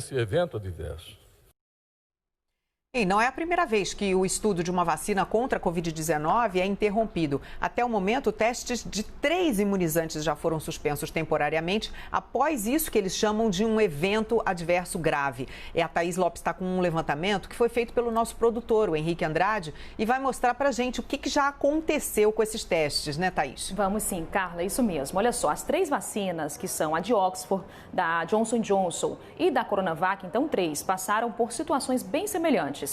esse evento adverso. E não é a primeira vez que o estudo de uma vacina contra a Covid-19 é interrompido. Até o momento, testes de 3 imunizantes já foram suspensos temporariamente, após isso que eles chamam de um evento adverso grave. E a Thaís Lopes está com um levantamento que foi feito pelo nosso produtor, o Henrique Andrade, e vai mostrar para a gente o que já aconteceu com esses testes, né, Thaís? Vamos sim, Carla, isso mesmo. Olha só, as 3 vacinas, que são a de Oxford, da Johnson & Johnson e da Coronavac, então 3, passaram por situações bem semelhantes.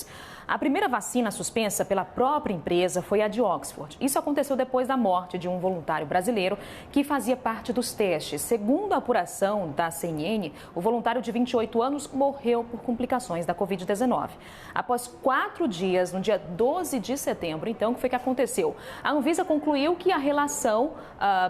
A primeira vacina suspensa pela própria empresa foi a de Oxford. Isso aconteceu depois da morte de um voluntário brasileiro que fazia parte dos testes. Segundo a apuração da CNN, o voluntário de 28 anos morreu por complicações da Covid-19. Após 4 dias, no dia 12 de setembro, então, que foi que aconteceu? A Anvisa concluiu que a relação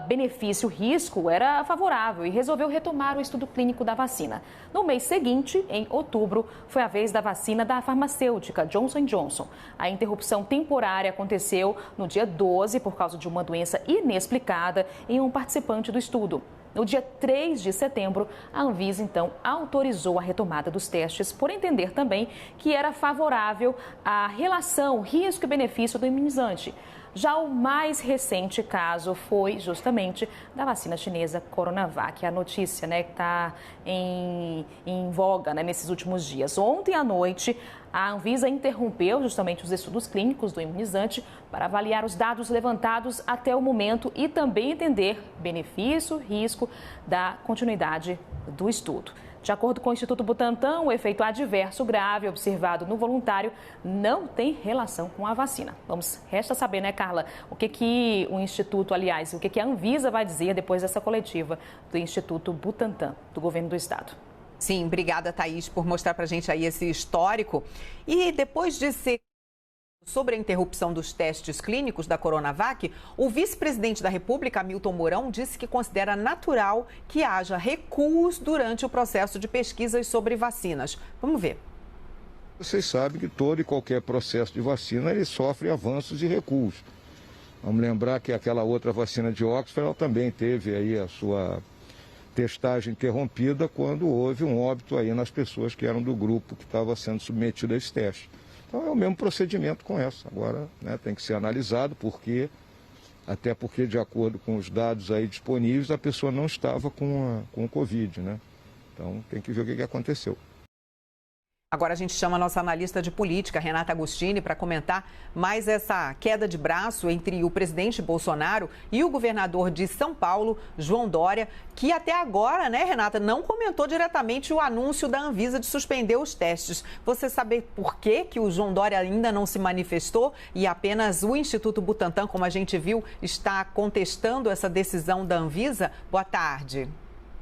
benefício-risco era favorável e resolveu retomar o estudo clínico da vacina. No mês seguinte, em outubro, foi a vez da vacina da farmacêutica Johnson & Johnson. A interrupção temporária aconteceu no dia 12 por causa de uma doença inexplicada em um participante do estudo. No dia 3 de setembro, a Anvisa, então, autorizou a retomada dos testes, por entender também que era favorável a relação risco e benefício do imunizante. Já o mais recente caso foi justamente da vacina chinesa Coronavac. A notícia, que está em voga, nesses últimos dias. Ontem à noite, a Anvisa interrompeu justamente os estudos clínicos do imunizante para avaliar os dados levantados até o momento e também entender benefício, risco da continuidade do estudo. De acordo com o Instituto Butantan, o efeito adverso grave observado no voluntário não tem relação com a vacina. Resta saber, Carla, o que o Instituto, aliás, o que a Anvisa vai dizer depois dessa coletiva do Instituto Butantan, do governo do estado. Sim, obrigada, Thaís, por mostrar para a gente aí esse histórico. E depois de ser sobre a interrupção dos testes clínicos da Coronavac, o vice-presidente da República, Hamilton Mourão, disse que considera natural que haja recuos durante o processo de pesquisas sobre vacinas. Vamos ver. Vocês sabem que todo e qualquer processo de vacina ele sofre avanços e recuos. Vamos lembrar que aquela outra vacina de Oxford ela também teve aí a sua testagem interrompida quando houve um óbito aí nas pessoas que eram do grupo que estava sendo submetido a esse teste. Então é o mesmo procedimento com essa. Agora tem que ser analisado até porque de acordo com os dados aí disponíveis a pessoa não estava com o Covid, Então tem que ver o que aconteceu. Agora a gente chama a nossa analista de política, Renata Agostini, para comentar mais essa queda de braço entre o presidente Bolsonaro e o governador de São Paulo, João Dória, que até agora, Renata, não comentou diretamente o anúncio da Anvisa de suspender os testes. Você sabe por que o João Dória ainda não se manifestou e apenas o Instituto Butantan, como a gente viu, está contestando essa decisão da Anvisa? Boa tarde.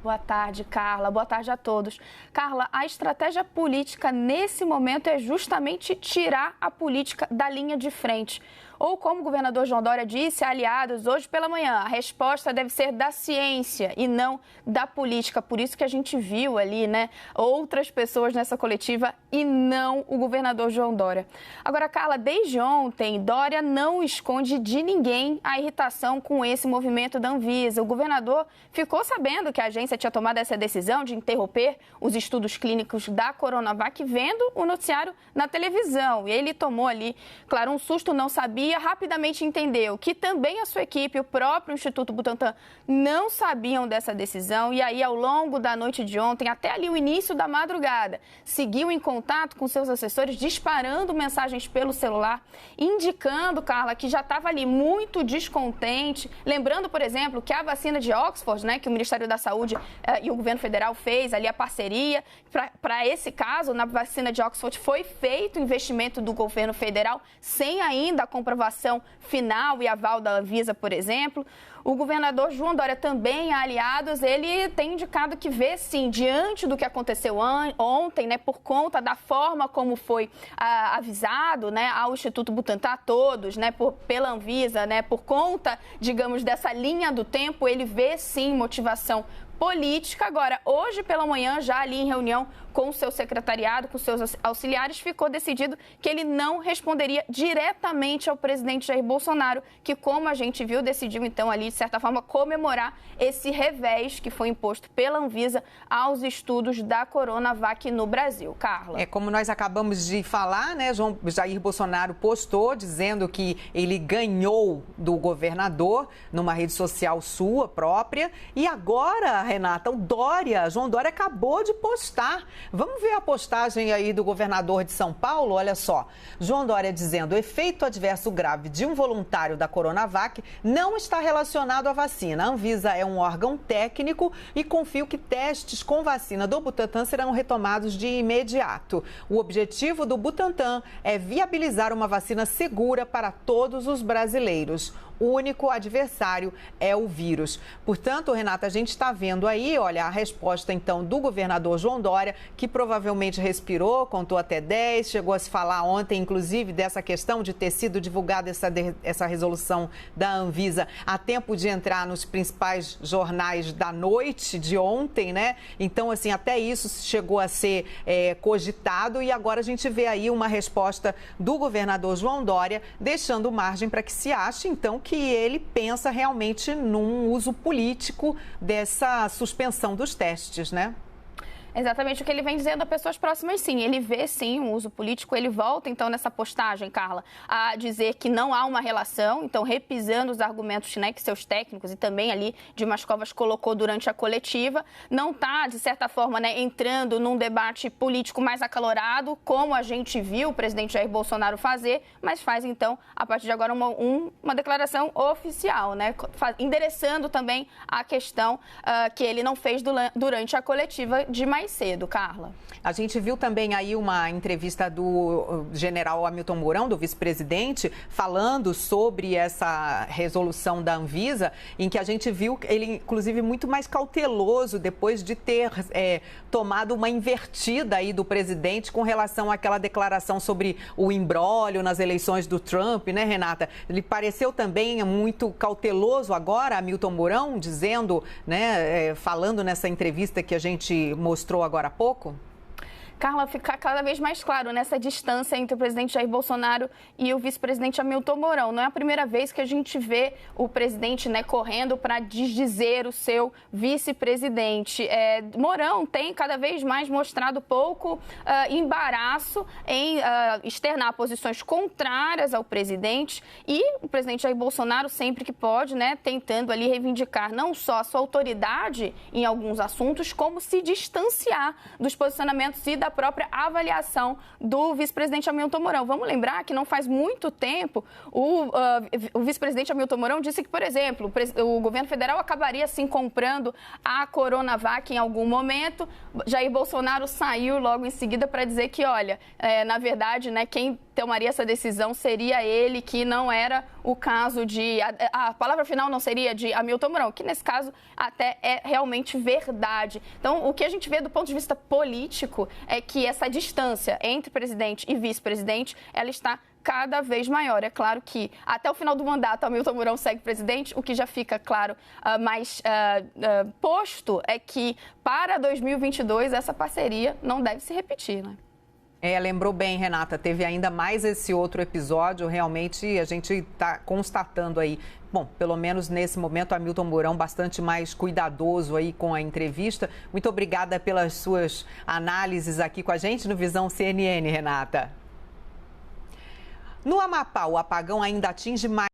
Boa tarde, Carla. Boa tarde a todos. Carla, a estratégia política nesse momento é justamente tirar a política da linha de frente. Ou, como o governador João Dória disse, aliados, hoje pela manhã, a resposta deve ser da ciência e não da política. Por isso que a gente viu ali, outras pessoas nessa coletiva e não o governador João Dória. Agora, Carla, desde ontem, Dória não esconde de ninguém a irritação com esse movimento da Anvisa. O governador ficou sabendo que a agência tinha tomado essa decisão de interromper os estudos clínicos da Coronavac vendo o noticiário na televisão. E ele tomou ali, claro, um susto, não sabia, rapidamente entendeu que também a sua equipe, o próprio Instituto Butantan, não sabiam dessa decisão. E aí, ao longo da noite de ontem, até ali o início da madrugada, seguiu em contato com seus assessores, disparando mensagens pelo celular, indicando, Carla, que já estava ali muito descontente. Lembrando, por exemplo, que a vacina de Oxford, que o Ministério da Saúde e o governo federal fez ali a parceria, para esse caso, na vacina de Oxford, foi feito investimento do governo federal, sem ainda a comprovação final e aval da Anvisa, por exemplo. O governador João Dória também, aliados, ele tem indicado que vê, sim, diante do que aconteceu ontem, por conta da forma como foi avisado, ao Instituto Butantan, a todos, pela Anvisa, por conta, digamos, dessa linha do tempo, ele vê, sim, motivação política. Agora, hoje pela manhã, já ali em reunião com o seu secretariado, com seus auxiliares, ficou decidido que ele não responderia diretamente ao presidente Jair Bolsonaro, que, como a gente viu, decidiu então ali, de certa forma, comemorar esse revés que foi imposto pela Anvisa aos estudos da Coronavac no Brasil. Carla. Como nós acabamos de falar, né, Jair Bolsonaro postou dizendo que ele ganhou do governador numa rede social sua própria. E agora, Renata, João Dória acabou de postar. Vamos ver a postagem aí do governador de São Paulo? Olha só, João Dória dizendo: o efeito adverso grave de um voluntário da Coronavac não está relacionado à vacina. A Anvisa é um órgão técnico e confio que testes com vacina do Butantan serão retomados de imediato. O objetivo do Butantan é viabilizar uma vacina segura para todos os brasileiros. O único adversário é o vírus. Portanto, Renata, a gente está vendo aí, olha, a resposta então do governador João Dória, que provavelmente respirou, contou até 10, chegou a se falar ontem, inclusive, dessa questão de ter sido divulgada essa resolução da Anvisa a tempo de entrar nos principais jornais da noite de ontem, né? Então, assim, até isso chegou a ser cogitado e agora a gente vê aí uma resposta do governador João Dória, deixando margem para que se ache, então, que ele pensa realmente num uso político dessa suspensão dos testes, né? Exatamente o que ele vem dizendo a pessoas próximas, sim. Ele vê, sim, um uso político. Ele volta, então, nessa postagem, Carla, a dizer que não há uma relação. Então, repisando os argumentos, né, que seus técnicos e também ali Dimas Covas colocou durante a coletiva. Não está, de certa forma, né, entrando num debate político mais acalorado, como a gente viu o presidente Jair Bolsonaro fazer, mas faz, então, a partir de agora, uma declaração oficial, né, endereçando também a questão que ele não fez durante a coletiva de mais cedo, Carla. A gente viu também aí uma entrevista do general Hamilton Mourão, do vice-presidente, falando sobre essa resolução da Anvisa, em que a gente viu ele, inclusive, muito mais cauteloso depois de ter tomado uma invertida aí do presidente com relação àquela declaração sobre o imbróglio nas eleições do Trump, né, Renata? Ele pareceu também muito cauteloso agora, Hamilton Mourão, dizendo, né, falando nessa entrevista que a gente mostrou agora há pouco? Carla, fica cada vez mais claro nessa distância entre o presidente Jair Bolsonaro e o vice-presidente Hamilton Mourão. Não é a primeira vez que a gente vê o presidente, né, correndo para desdizer o seu vice-presidente. Mourão tem cada vez mais mostrado pouco embaraço em externar posições contrárias ao presidente e o presidente Jair Bolsonaro, sempre que pode, né, tentando ali reivindicar não só a sua autoridade em alguns assuntos, como se distanciar dos posicionamentos e da própria avaliação do vice-presidente Hamilton Mourão. Vamos lembrar que não faz muito tempo o vice-presidente Hamilton Mourão disse que, por exemplo, o governo federal acabaria sim comprando a Coronavac em algum momento. Jair Bolsonaro saiu logo em seguida para dizer que, olha, na verdade, né, quem tomaria essa decisão seria ele, que não era o caso de... A palavra final não seria de Hamilton Mourão, que nesse caso até é realmente verdade. Então, o que a gente vê do ponto de vista político é que essa distância entre presidente e vice-presidente, ela está cada vez maior. É claro que até o final do mandato Hamilton Mourão segue presidente, o que já fica claro, mais posto é que para 2022 essa parceria não deve se repetir, né? Lembrou bem, Renata, teve ainda mais esse outro episódio, realmente a gente está constatando aí, bom, pelo menos nesse momento, Hamilton Mourão bastante mais cuidadoso aí com a entrevista. Muito obrigada pelas suas análises aqui com a gente no Visão CNN, Renata. No Amapá, o apagão ainda atinge mais